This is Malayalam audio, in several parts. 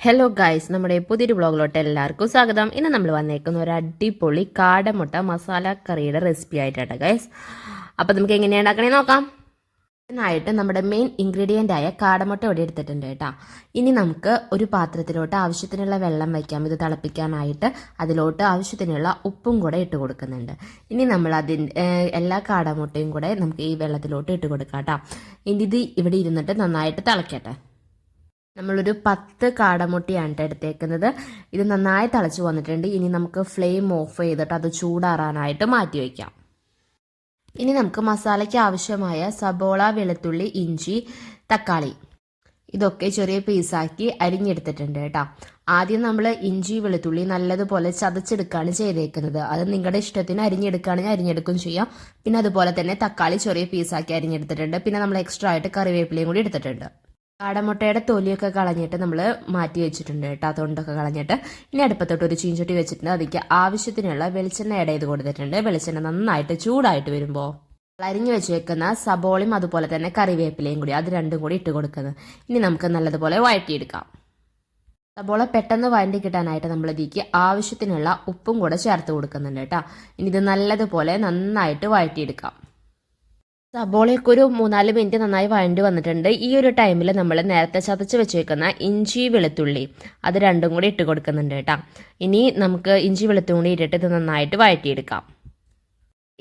ഹലോ ഗൈസ്, നമ്മുടെ പുതിയൊരു വ്ളോഗിലോട്ട് എല്ലാവർക്കും സ്വാഗതം. ഇന്ന് നമ്മൾ വന്നേക്കുന്ന ഒരു അടിപൊളി കാടമുട്ട മസാല കറിയുടെ റെസിപ്പി ആയിട്ടാണ് ഗൈസ്. അപ്പോൾ നമുക്ക് എങ്ങനെയാണ് ഉണ്ടാക്കണേ നോക്കാം. ഇതിനായിട്ട് നമ്മുടെ മെയിൻ ഇൻഗ്രീഡിയൻ്റ് ആയ കാടമുട്ട ഇവിടെ എടുത്തിട്ടുണ്ട് കേട്ടോ. ഇനി നമുക്ക് ഒരു പാത്രത്തിലോട്ട് ആവശ്യത്തിനുള്ള വെള്ളം വയ്ക്കാം. ഇത് തിളപ്പിക്കാനായിട്ട് അതിലോട്ട് ആവശ്യത്തിനുള്ള ഉപ്പും കൂടെ ഇട്ട് കൊടുക്കുന്നുണ്ട്. ഇനി നമ്മൾ എല്ലാ കാടമുട്ടയും കൂടെ നമുക്ക് ഈ വെള്ളത്തിലോട്ട് ഇട്ട് കൊടുക്കാം കേട്ടോ. ഇനി ഇത് ഇവിടെ ഇരുന്നിട്ട് നന്നായിട്ട് തിളക്കട്ടെ. നമ്മളൊരു 10 കാടമുട്ടയാണ് എടുത്തേക്കുന്നത്. ഇത് നന്നായി തിളച്ച് വന്നിട്ടുണ്ട്. ഇനി നമുക്ക് ഫ്ലെയിം ഓഫ് ചെയ്തിട്ട് അത് ചൂടാറാനായിട്ട് മാറ്റി വയ്ക്കാം. ഇനി നമുക്ക് മസാലയ്ക്ക് ആവശ്യമായ സബോള, വെളുത്തുള്ളി, ഇഞ്ചി, തക്കാളി ഇതൊക്കെ ചെറിയ പീസാക്കി അരിഞ്ഞെടുത്തിട്ടുണ്ട് കേട്ടോ. ആദ്യം നമ്മൾ ഇഞ്ചി വെളുത്തുള്ളി നല്ലതുപോലെ ചതച്ചെടുക്കുകയാണ് ചെയ്തേക്കുന്നത്. അത് നിങ്ങളുടെ ഇഷ്ടത്തിന് അരിഞ്ഞെടുക്കുകയാണെങ്കിൽ അരിഞ്ഞെടുക്കും ചെയ്യാം. പിന്നെ അതുപോലെ തന്നെ തക്കാളി ചെറിയ പീസാക്കി അരിഞ്ഞെടുത്തിട്ടുണ്ട്. പിന്നെ നമ്മൾ എക്സ്ട്രാ ആയിട്ട് കറിവേപ്പിലയും കൂടി എടുത്തിട്ടുണ്ട്. കാടമുട്ടയുടെ തൊലിയൊക്കെ കളഞ്ഞിട്ട് നമ്മൾ മാറ്റി വെച്ചിട്ടുണ്ട് കേട്ടോ, തൊണ്ടൊക്കെ കളഞ്ഞിട്ട്. ഇനി അടുപ്പത്തോട്ട് ഒരു ചീഞ്ചട്ടി വെച്ചിട്ടുണ്ട്. അതിലേക്ക് ആവശ്യത്തിനുള്ള വെളിച്ചെണ്ണ ആഡ് ചെയ്ത് കൊടുത്തിട്ടുണ്ട്. വെളിച്ചെണ്ണ നന്നായിട്ട് ചൂടായിട്ട് വരുമ്പോൾ അരിഞ്ഞു വെച്ച് വെക്കുന്ന സബോളയും അതുപോലെ തന്നെ കറിവേപ്പിലയും കൂടി അത് രണ്ടും കൂടി ഇട്ട് കൊടുക്കുന്നത്. ഇനി നമുക്ക് നല്ലതുപോലെ വഴറ്റിയെടുക്കാം. സബോള പെട്ടെന്ന് വഴറ്റി കിട്ടാനായിട്ട് നമ്മൾ ഇതിലേക്ക് ആവശ്യത്തിനുള്ള ഉപ്പും കൂടെ ചേർത്ത് കൊടുക്കുന്നുണ്ട് കേട്ടോ. ഇനി ഇത് നല്ലതുപോലെ നന്നായിട്ട് വഴറ്റിയെടുക്കാം. സബോളയൊക്കെ ഒരു 3-4 മിനിറ്റ് നന്നായി വഴണ്ടി വന്നിട്ടുണ്ട്. ഈ ഒരു ടൈമിൽ നമ്മൾ നേരത്തെ ചതച്ച് വെച്ചേക്കുന്ന ഇഞ്ചി വെളുത്തുള്ളി അത് രണ്ടും കൂടി ഇട്ട് കൊടുക്കുന്നുണ്ട് കേട്ടോ. ഇനി നമുക്ക് ഇഞ്ചി വെളുത്തുള്ളി ഇട്ടിട്ട് ഇത് നന്നായിട്ട് വഴറ്റിയെടുക്കാം.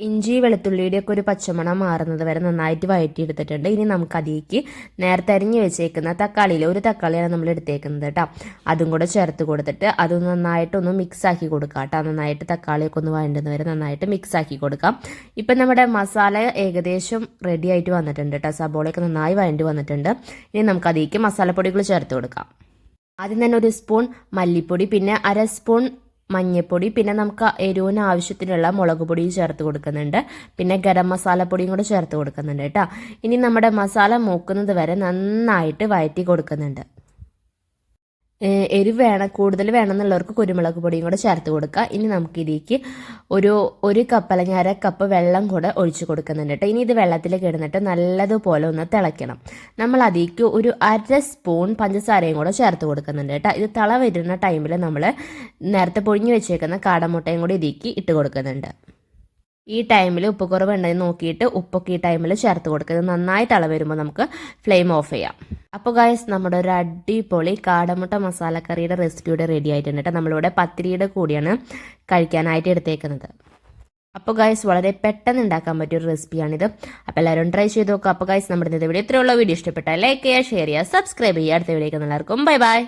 ഇഞ്ചി വെളുത്തുള്ളിയുടെ ഒക്കെ ഒരു പച്ചമണം മാറുന്നത് വരെ നന്നായിട്ട് വഴറ്റിയെടുത്തിട്ടുണ്ട്. ഇനി നമുക്ക് അതിലേക്ക് നേരത്തെ അരിഞ്ഞ് വെച്ചേക്കുന്ന തക്കാളിയിൽ ഒരു തക്കാളിയാണ് നമ്മൾ എടുത്തേക്കുന്നത് കേട്ടോ. അതും കൂടെ ചേർത്ത് കൊടുത്തിട്ട് അത് നന്നായിട്ടൊന്ന് മിക്സ് ആക്കി കൊടുക്കാം കേട്ടോ. നന്നായിട്ട് തക്കാളിയൊക്കെ ഒന്ന് വഴണ്ടുന്ന വരെ നന്നായിട്ട് മിക്സ് ആക്കി കൊടുക്കാം. ഇപ്പം നമ്മുടെ മസാല ഏകദേശം റെഡി ആയിട്ട് വന്നിട്ടുണ്ട് കേട്ടോ. സബോളയൊക്കെ നന്നായി വഴണ്ടി വന്നിട്ടുണ്ട്. ഇനി നമുക്ക് അതിലേക്ക് മസാലപ്പൊടികൾ ചേർത്ത് കൊടുക്കാം. ആദ്യം തന്നെ ഒരു സ്പൂൺ മല്ലിപ്പൊടി, പിന്നെ 1/2 സ്പൂൺ മഞ്ഞൾപ്പൊടി, പിന്നെ നമുക്ക് എരിവിന് ആവശ്യത്തിനുള്ള മുളക് പൊടിയും ചേർത്ത് കൊടുക്കുന്നുണ്ട്. പിന്നെ ഗരം മസാലപ്പൊടിയും കൂടെ ചേർത്ത് കൊടുക്കുന്നുണ്ട് കേട്ടോ. ഇനി നമ്മുടെ മസാല മൂക്കുന്നത് വരെ നന്നായിട്ട് വഴറ്റി കൊടുക്കുന്നുണ്ട്. എരിവ് കൂടുതൽ വേണമെന്നുള്ളവർക്ക് കുരുമുളക് പൊടിയും കൂടെ ചേർത്ത് കൊടുക്കുക. ഇനി നമുക്ക് ഇതിലേക്ക് ഒരു കപ്പ് അല്ലെങ്കിൽ 1/2 കപ്പ് വെള്ളം കൂടെ ഒഴിച്ച് കൊടുക്കുന്നുണ്ട് കേട്ടോ. ഇനി ഇത് വെള്ളത്തിൽ കിടന്നിട്ട് നല്ലതുപോലെ ഒന്ന് തിളയ്ക്കണം. നമ്മൾ അതിലേക്ക് ഒരു 1/2 സ്പൂൺ പഞ്ചസാരയും കൂടെ ചേർത്ത് കൊടുക്കുന്നുണ്ട് കേട്ടോ. ഇത് തിള വരുന്ന ടൈമിൽ നമ്മൾ നേരത്തെ പൊഴിഞ്ഞു വെച്ചേക്കുന്ന കാടമുട്ടയും കൂടി ഇതിലേക്ക് ഇട്ട് കൊടുക്കുന്നുണ്ട്. ഈ ടൈമിൽ ഉപ്പ് കുറവുണ്ടെന്ന് നോക്കിയിട്ട് ഉപ്പൊക്കെ ഈ ടൈമിൽ ചേർത്ത് കൊടുക്കുന്നത്. നന്നായി തിള വരുമ്പോൾ നമുക്ക് ഫ്ലെയിം ഓഫ് ചെയ്യാം. അപ്പോൾ ഗൈസ്, നമ്മുടെ ഒരു അടിപൊളി കാടമുട്ട മസാലക്കറിയുടെ റെസിപ്പിയുടെ റെഡി ആയിട്ടുണ്ട് കേട്ടോ. നമ്മളിവിടെ പത്തിരിയുടെ കൂടിയാണ് കഴിക്കാനായിട്ട് എടുത്തേക്കുന്നത്. അപ്പോൾ ഗൈസ്, വളരെ പെട്ടെന്ന് ഉണ്ടാക്കാൻ പറ്റിയ ഒരു റെസിപ്പിയാണിത്. അപ്പോൾ എല്ലാവരും ട്രൈ ചെയ്ത് നോക്കുക. അപ്പോൾ ഗൈസ്, നമ്മുടെ ഇന്നത്തെ വീഡിയോ ഇത്രയുള്ള വീഡിയോ ഇഷ്ടപ്പെട്ടാൽ ലൈക്ക് ചെയ്യുക, ഷെയർ ചെയ്യുക, സബ്സ്ക്രൈബ് ചെയ്യുക. അടുത്ത വീഡിയോക്ക് എല്ലാവർക്കും ബൈ ബൈ.